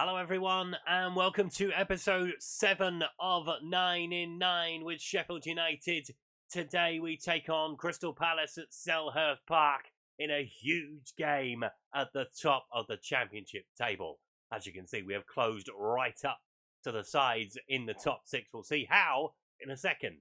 Hello everyone and welcome to episode 7 of 9 in 9 with Sheffield United. Today we take on Crystal Palace at Selhurst Park in a huge game at the top of the championship table. As you can see, we have closed right up to the sides in the top 6. We'll see how in a second.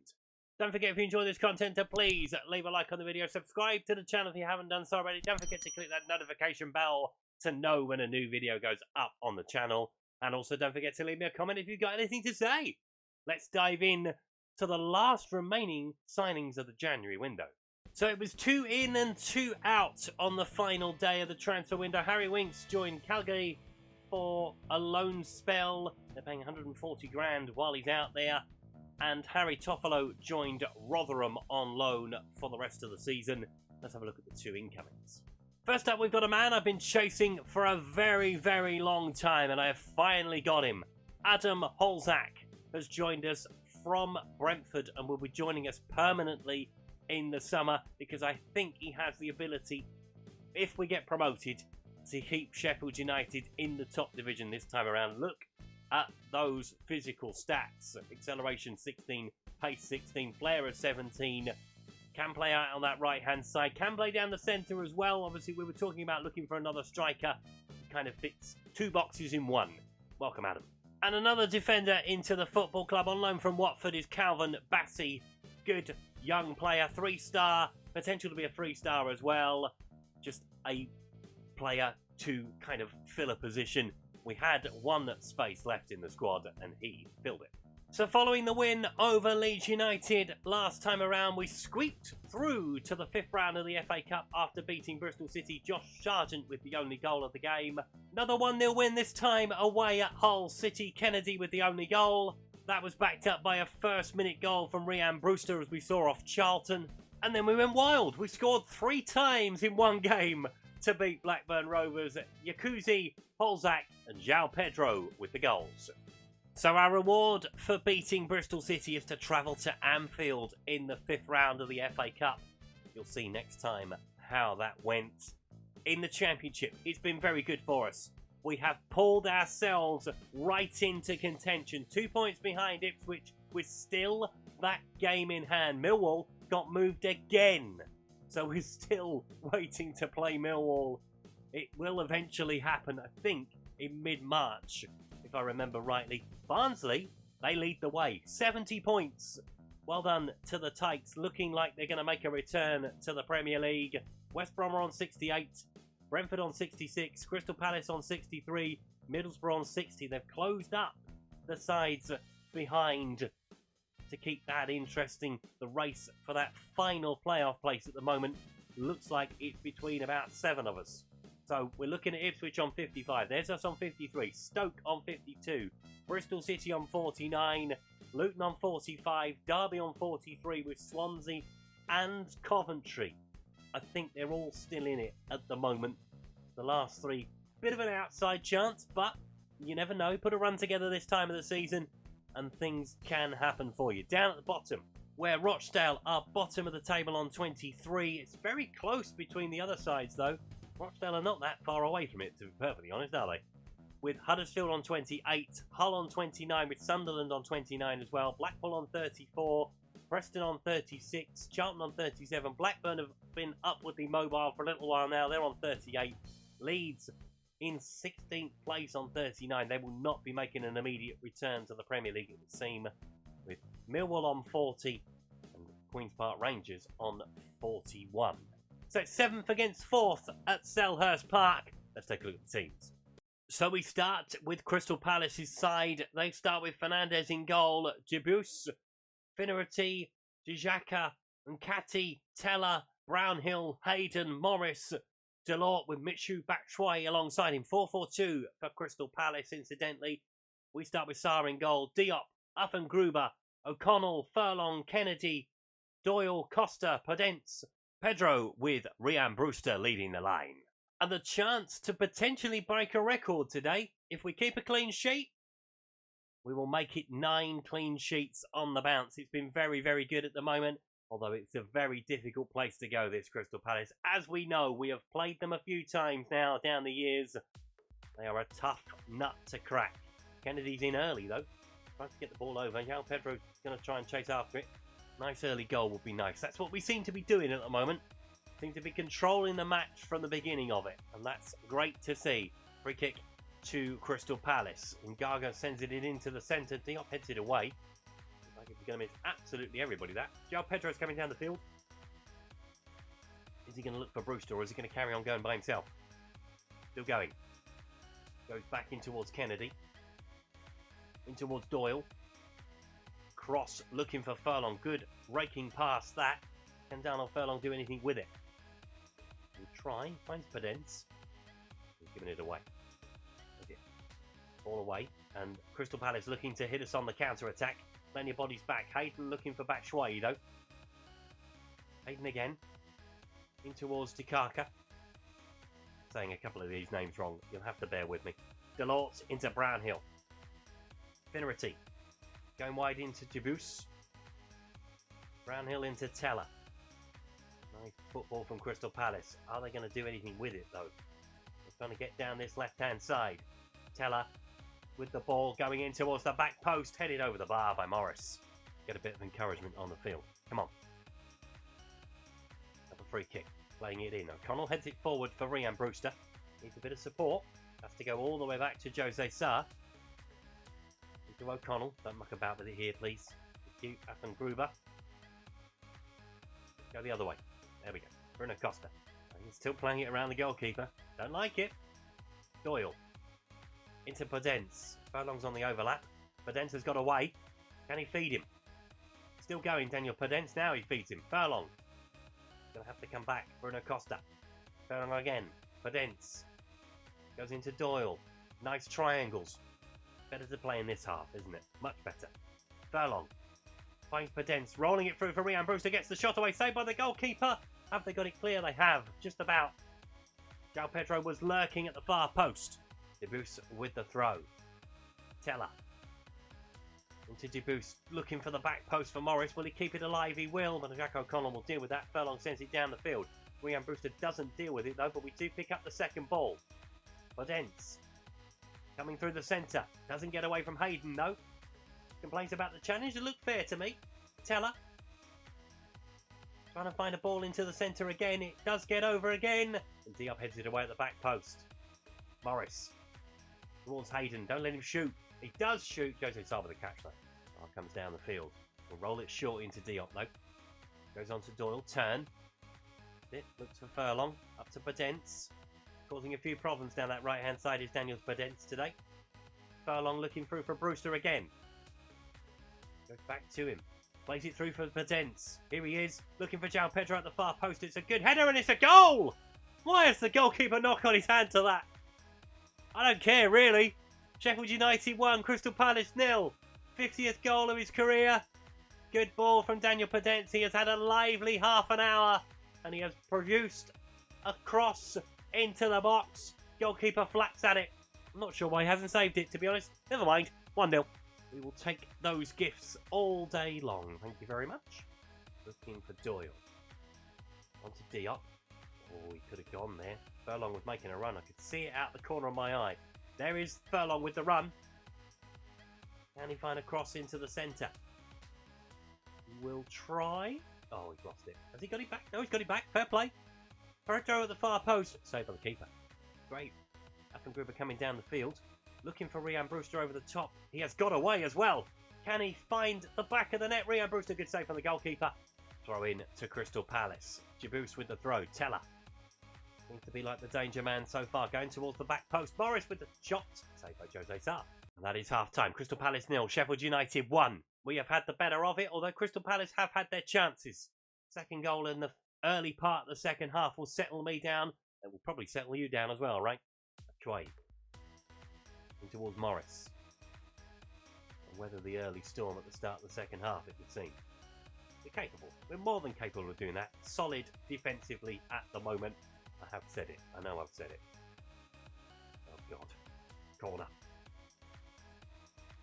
Don't forget, if you enjoy this content, to please leave a like on the video, subscribe to the channel if you haven't done so already. Don't forget to click that notification bell to know when a new video goes up on the channel. And also don't forget to leave me a comment if you've got anything to say. Let's dive in to the last remaining signings of the January window. So it was 2 in and 2 out on the final day of the transfer window. Harry Winks joined Calgary for a loan spell. They're paying 140 grand while he's out there. And Harry Toffolo joined Rotherham on loan for the rest of the season. Let's have a look at the 2 incomings. First up, we've got a man I've been chasing for a very, very long time, and I have finally got him. Adam Holzak has joined us from Brentford and will be joining us permanently in the summer because I think he has the ability, if we get promoted, to keep Sheffield United in the top division this time around. Look at those physical stats. Acceleration 16, pace 16, flair of 17. Can play out on that right-hand side. Can play down the centre as well. Obviously, we were talking about looking for another striker. Kind of fits 2 boxes in one. Welcome, Adam. And another defender into the football club on loan from Watford is Calvin Bassey. Good young player, 3-star. Potential to be a 3-star as well. Just a player to kind of fill a position. We had one space left in the squad and he filled it. So following the win over Leeds United last time around, we squeaked through to the 5th round of the FA Cup after beating Bristol City. Josh Sargent with the only goal of the game. Another 1-0 win, this time away at Hull City. Kennedy with the only goal. That was backed up by a first-minute goal from Ryan Brewster as we saw off Charlton. And then we went wild. We scored 3 times in one game to beat Blackburn Rovers. Yakuzi, Holzak and João Pedro with the goals. So our reward for beating Bristol City is to travel to Anfield in the 5th round of the FA Cup. You'll see next time how that went. In the Championship, it's been very good for us. We have pulled ourselves right into contention. 2 points behind Ipswich with still that game in hand. Millwall got moved again. So we're still waiting to play Millwall. It will eventually happen, I think, in mid-March, if I remember rightly. Barnsley, they lead the way. 70 points. Well done to the Tykes, looking like they're going to make a return to the Premier League. West Brom are on 68. Brentford on 66. Crystal Palace on 63. Middlesbrough on 60. They've closed up the sides behind to keep that interesting. The race for that final playoff place at the moment looks like it's between about 7 of us. So we're looking at Ipswich on 55. There's us on 53. Stoke on 52. Bristol City on 49. Luton on 45. Derby on 43 with Swansea and Coventry. I think they're all still in it at the moment. The last 3, bit of an outside chance, but you never know. Put a run together this time of the season and things can happen for you. Down at the bottom, where Rochdale are bottom of the table on 23. It's very close between the other sides, though. Rochdale are not that far away from it, to be perfectly honest, are they? With Huddersfield on 28, Hull on 29, with Sunderland on 29 as well, Blackpool on 34, Preston on 36, Charlton on 37. Blackburn have been upwardly mobile for a little while now. They're on 38. Leeds in 16th place on 39. They will not be making an immediate return to the Premier League, it would seem, with Millwall on 40 and Queen's Park Rangers on 41. So it's 7th against 4th at Selhurst Park. Let's take a look at the teams. So we start with Crystal Palace's side. They start with Fernandez in goal, Jabus, Finnerty, Dijaka, Nkati, Teller, Brownhill, Hayden, Morris, Delort with Michu Batshuayi alongside him. 4-4-2 for Crystal Palace, incidentally. We start with Sarr in goal, Diop, Gruber, O'Connell, Furlong, Kennedy, Doyle, Costa, Podence, Pedro with Ryan Brewster leading the line. And the chance to potentially break a record today. If we keep a clean sheet, we will make it 9 clean sheets on the bounce. It's been very, very good at the moment. Although it's a very difficult place to go, this Crystal Palace. As we know, we have played them a few times now down the years. They are a tough nut to crack. Kennedy's in early, though. Trying to get the ball over. João Pedro's going to try and chase after it. Nice early goal would be nice. That's what we seem to be doing at the moment. Seem to be controlling the match from the beginning of it. And that's great to see. Free kick to Crystal Palace. And Gaga sends it into the centre. Diop heads it away. Looks like he's going to miss absolutely everybody, that. João Pedro's coming down the field. Is he going to look for Brewster, or is he going to carry on going by himself? Still going. Goes back in towards Kennedy. In towards Doyle. Cross looking for Furlong. Good raking past that. Can Darnell Furlong do anything with it? He'll try. Finds Podence. He's giving it away. All away. And Crystal Palace looking to hit us on the counter-attack. Plenty of bodies back. Hayden looking for Batshuayi though. Hayden again. In towards Dikaka. Saying a couple of these names wrong. You'll have to bear with me. Delort into Brownhill. Finnerty. Going wide into Dubus. Brownhill into Teller. Nice football from Crystal Palace. Are they going to do anything with it though? They're trying to get down this left-hand side. Teller with the ball going in towards the back post. Headed over the bar by Morris. Get a bit of encouragement on the field. Come on. Have a free kick. Playing it in. O'Connell heads it forward for Ryan Brewster. Needs a bit of support. Has to go all the way back to Jose Sarr. To O'Connell. Don't muck about with it here, please. Thank you, Athan Gruber. Go the other way. There we go. Bruno Costa. He's still playing it around the goalkeeper. Don't like it. Doyle. Into Podence. Furlong's on the overlap. Podence has got away. Can he feed him? Still going, Daniel Podence. Now he feeds him. Furlong. Going to have to come back. Bruno Costa. Furlong again. Podence. Goes into Doyle. Nice triangles. Better to play in this half, isn't it? Much better. Furlong. Finds Podence. Rolling it through for Ryan Brewster. Gets the shot away. Saved by the goalkeeper. Have they got it clear? They have. Just about. João Pedro was lurking at the far post. Debus with the throw. Teller. Into Debus. Looking for the back post for Morris. Will he keep it alive? He will. But Jack O'Connell will deal with that. Furlong sends it down the field. Ryan Brewster doesn't deal with it though. But we do pick up the second ball. Podence. Coming through the centre. Doesn't get away from Hayden though. Complains about the challenge. It looked fair to me. Teller. Trying to find a ball into the centre again. It does get over again. And Diop heads it away at the back post. Morris. Towards Hayden. Don't let him shoot. He does shoot. Jose Sarr with the catch though. Oh, comes down the field. We'll roll it short into Diop though. Goes on to Doyle. Turn. It looks for Furlong. Up to Podence. Causing a few problems down that right-hand side is Daniel Podence today. Furlong looking through for Brewster again. Goes back to him. Plays it through for Podence. Here he is, looking for João Pedro at the far post. It's a good header and it's a goal! Why has the goalkeeper knocked on his hand to that? I don't care, really. Sheffield United 1, Crystal Palace 0. 50th goal of his career. Good ball from Daniel Podence. He has had a lively half an hour and he has produced a cross into the box. Goalkeeper flaps at it. I'm not sure why he hasn't saved it, to be honest. Never mind. 1-0. We will take those gifts all day long. Thank you very much. Looking for Doyle. On to Diop. Oh, he could have gone there. Furlong was making a run. I could see it out the corner of my eye. There is Furlong with the run. Can he find a cross into the centre? We'll try. Oh, he's lost it. Has he got it back? No, he's got it back. Fair play. Pedro at the far post. Saved by the keeper. Great. Athan Gruber coming down the field. Looking for Ryan Brewster over the top. He has got away as well. Can he find the back of the net? Ryan Brewster, good save from the goalkeeper. Throw in to Crystal Palace. Dubus with the throw. Teller. Seems to be like the danger man so far. Going towards the back post. Morris with the shot. Saved by Jose Sarr. And that is half time. Crystal Palace 0. Sheffield United 1. We have had the better of it, although Crystal Palace have had their chances. Second goal in the early part of the second half will settle me down. It will probably settle you down as well, right? Try. In towards Morris. And weather the early storm at the start of the second half, it would seem. We're capable. We're more than capable of doing that. Solid defensively at the moment. I have said it. I know I've said it. Oh, God. Corner.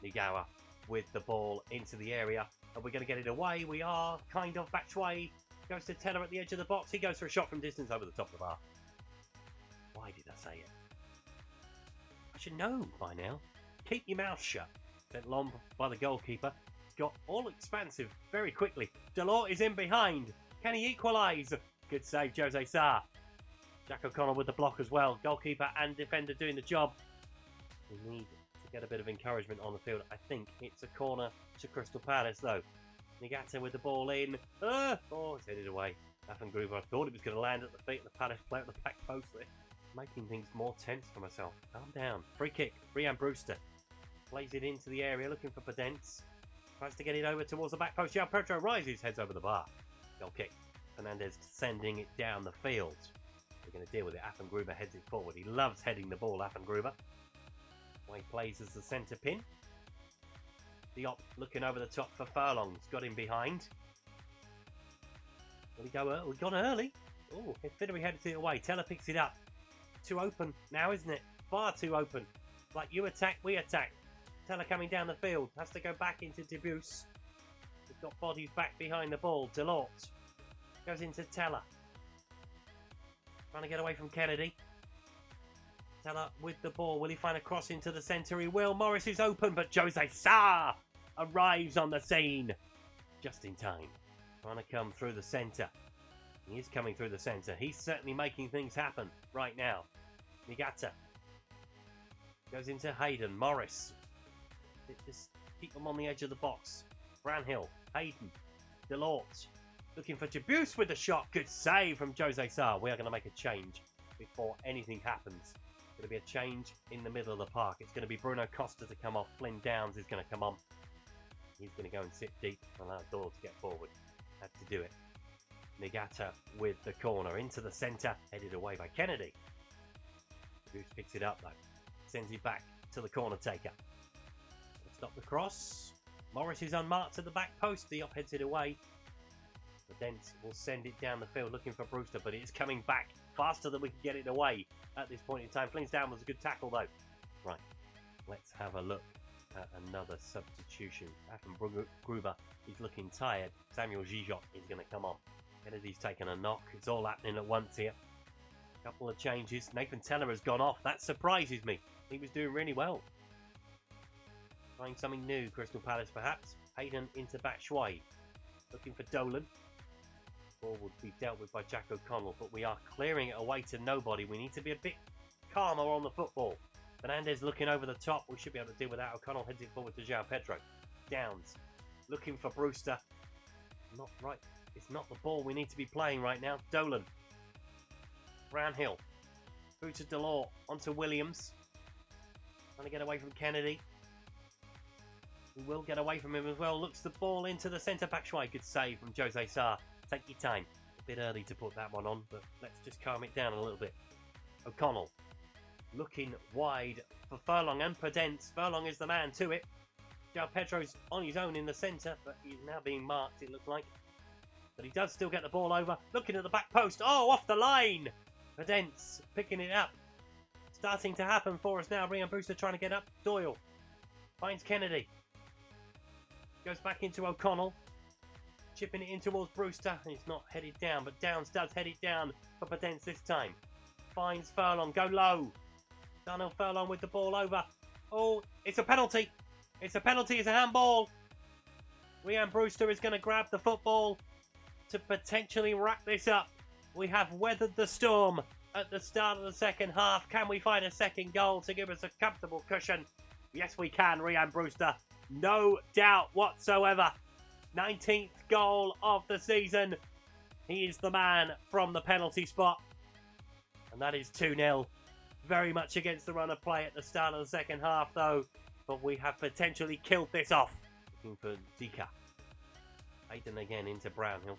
Nigawa with the ball into the area. Are we going to get it away? We are. Kind of. Batshuayi goes to Teller at the edge of the box. He goes for a shot from distance over the top of the bar. Why did I say it? I should know by now. Keep your mouth shut. Sent long by the goalkeeper. Got all expansive very quickly. Delort is in behind. Can he equalise? Good save, Jose Sarr. Jack O'Connell with the block as well. Goalkeeper and defender doing the job. We need to get a bit of encouragement on the field. I think it's a corner to Crystal Palace though. Nagata with the ball in. It's headed away. Affengruber, I thought it was going to land at the feet of the Palace player at the back post there. Making things more tense for myself. Calm down. Free kick. Ryan Brewster plays it into the area looking for Podence. Tries to get it over towards the back post. João Pedro rises, heads over the bar. Goal kick. Fernandez sending it down the field. We're going to deal with it. Affengruber heads it forward. He loves heading the ball, Affengruber. He plays as the centre pin. Diop looking over the top for Furlong's got him behind. Will he go early? We got early. Oh, Fiddery heads it away. Teller picks it up. Too open now, isn't it? Far too open. Like you attack, we attack. Teller coming down the field. Has to go back into Debus. We've got bodies back behind the ball. Delort goes into Teller. Trying to get away from Kennedy. Teller with the ball. Will he find a cross into the centre? He will. Morris is open, but Jose Sarr arrives on the scene just in time. Trying to come through the centre. He is coming through the centre. He's certainly making things happen right now. Nagata goes into Hayden. Morris. Just keep them on the edge of the box. Brownhill. Hayden. Delort. Looking for Debus with the shot. Good save from Jose Sarr. We are going to make a change before anything happens. Going to be a change in the middle of the park. It's going to be Bruno Costa to come off. Flynn Downs is going to come on. He's going to go and sit deep and allow Doyle to get forward. Had to do it. Nagata with the corner into the centre. Headed away by Kennedy. Bruce picks it up though. Sends it back to the corner taker. Stop the cross. Morris is unmarked at the back post. Diop heads it away. The Dent will send it down the field looking for Brewster, but it's coming back faster than we can get it away at this point in time. Flinsdown was a good tackle though. Right, let's have a look at another substitution. Affengruber is looking tired. Samuel Gijot is going to come on. Kennedy's taken a knock. It's all happening at once here. A couple of changes. Nathan Teller has gone off. That surprises me. He was doing really well. Trying something new, Crystal Palace perhaps. Hayden into Batshuayi. Looking for Dolan. Ball would be dealt with by Jack O'Connell, but we are clearing it away to nobody. We need to be a bit calmer on the football. Fernandez looking over the top. We should be able to deal with that. O'Connell heads it forward to João Pedro. Downs. Looking for Brewster. Not right. It's not the ball we need to be playing right now. Dolan. Brownhill. Through to Delort. Onto Williams. Trying to get away from Kennedy. We will get away from him as well. Looks the ball into the centre back. Good save from Jose Sarr. Take your time. A bit early to put that one on, but let's just calm it down a little bit. O'Connell looking wide for Furlong and Podence. Furlong is the man to it. João Pedro's on his own in the centre, but he's now being marked, it looks like. But he does still get the ball over. Looking at the back post. Oh, off the line! Podence picking it up. Starting to happen for us now. Ryan Brewster trying to get up. Doyle finds Kennedy. Goes back into O'Connell. Chipping it in towards Brewster. He's not headed down, but Downs does head it down for Podence this time. Finds Furlong. Go low. Darnell Furlong with the ball over. Oh, it's a penalty. It's a penalty. It's a handball. Ryan Brewster is going to grab the football to potentially wrap this up. We have weathered the storm at the start of the second half. Can we find a second goal to give us a comfortable cushion? Yes, we can, Ryan Brewster. No doubt whatsoever. 19th goal of the season. He is the man from the penalty spot. And that is 2-0. Very much against the run of play at the start of the second half, though. But we have potentially killed this off. Looking for Zika. Hayden again into Brownhill.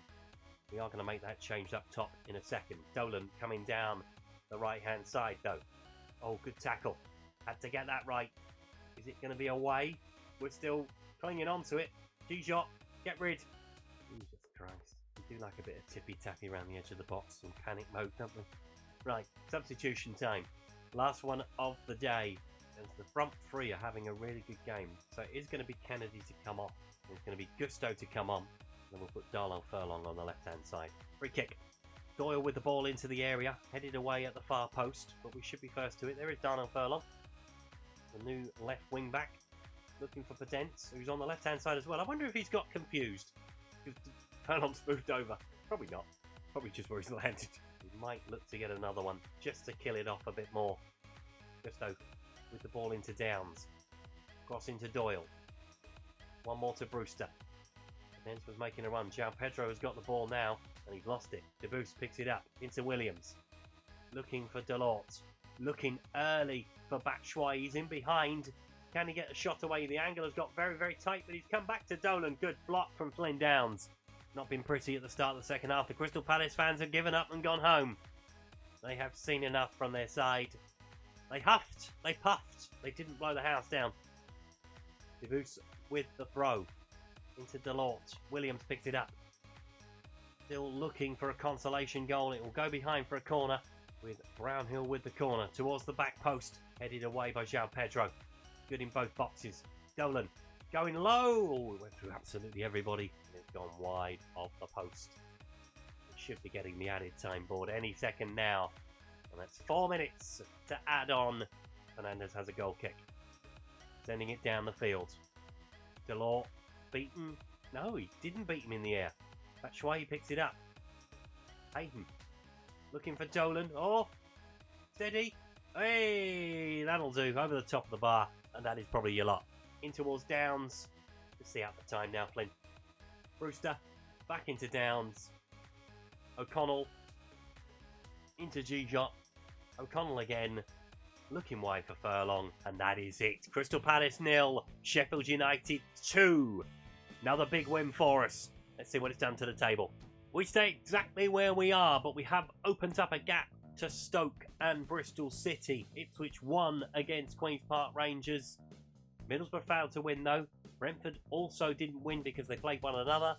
We are going to make that change up top in a second. Dolan coming down the right-hand side, though. Oh, good tackle. Had to get that right. Is it going to be away? We're still clinging on to it. Gijot, get rid. Jesus Christ. We do like a bit of tippy-tappy around the edge of the box in panic mode, don't we? Right, substitution time. Last one of the day. And the front three are having a really good game. So it is going to be Kennedy to come off. It's going to be Gusto to come on. Then we'll put Darnell Furlong on the left-hand side. Free kick. Doyle with the ball into the area. Headed away at the far post. But we should be first to it. There is Darnell Furlong. the new left wing back, looking for Podence, who's on the left-hand side as well. I wonder if he's got confused. Because Furlong's moved over. Probably not. Probably just where he's landed. He might look to get another one, just to kill it off a bit more. Gusto with the ball into Downs. Cross into Doyle. One more to Brewster. Podence was making a run. João Pedro has got the ball now, and he's lost it. Debus picks it up into Williams. Looking for Delort. Looking early for Batshuayi. He's in behind. Can he get a shot away? The angle has got very, very tight, but he's come back to Dolan. Good block from Flynn Downs. Not been pretty at the start of the second half. The Crystal Palace fans have given up and gone home. They have seen enough from their side. They huffed. They puffed. They didn't blow the house down. Debus with the throw into Delort. Williams picks it up. Still looking for a consolation goal. It will go behind for a corner with Brownhill with the corner towards the back post. Headed away by João Pedro. Good in both boxes. Dolan going low. Oh, it went through absolutely everybody. And it's gone wide of the post. It should be getting the added time board any second now. And that's 4 minutes to add on. Fernandez has a goal kick. Sending it down the field. Delort beaten. No, he didn't beat him in the air. Batshuayi picks it up. Hayden looking for Dolan. Oh, steady. Hey, that'll do. Over the top of the bar. And that is probably your lot. In towards Downs. Let's see out the time now, Flynn. Brewster. Back into Downs. O'Connell. Into G-Jot. O'Connell again. Looking wide for Furlong. And that is it. Crystal Palace 0. Sheffield United 2. Another big win for us. Let's see what it's done to the table. We stay exactly where we are, but we have opened up a gap to Stoke and Bristol City. Ipswich won against Queen's Park Rangers. Middlesbrough failed to win though. Brentford also didn't win because they played one another.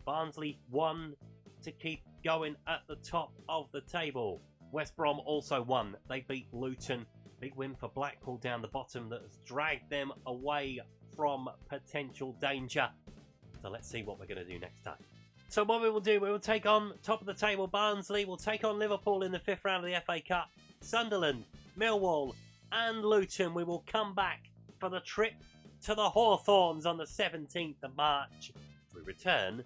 Barnsley won to keep going at the top of the table. West Brom also won. They beat Luton. Big win for Blackpool down the bottom that has dragged them away from potential danger. So let's see what we're going to do next time. So what we will do, we will take on top of the table Barnsley, we'll take on Liverpool in the 5th round of the FA Cup, Sunderland, Millwall and Luton. We will come back for the trip to the Hawthorns on the 17th of March. We return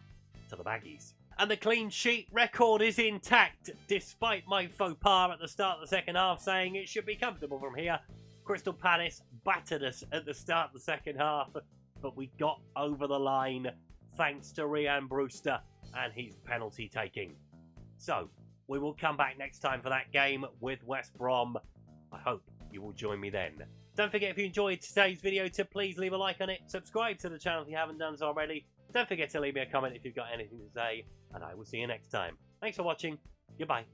to the Baggies. And the clean sheet record is intact, despite my faux pas at the start of the second half saying it should be comfortable from here. Crystal Palace battered us at the start of the second half, but we got over the line thanks to Ryan Brewster and his penalty taking. So, we will come back next time for that game with West Brom. I hope you will join me then. Don't forget, if you enjoyed today's video, to please leave a like on it. Subscribe to the channel if you haven't done so already. Don't forget to leave me a comment if you've got anything to say. And I will see you next time. Thanks for watching. Goodbye.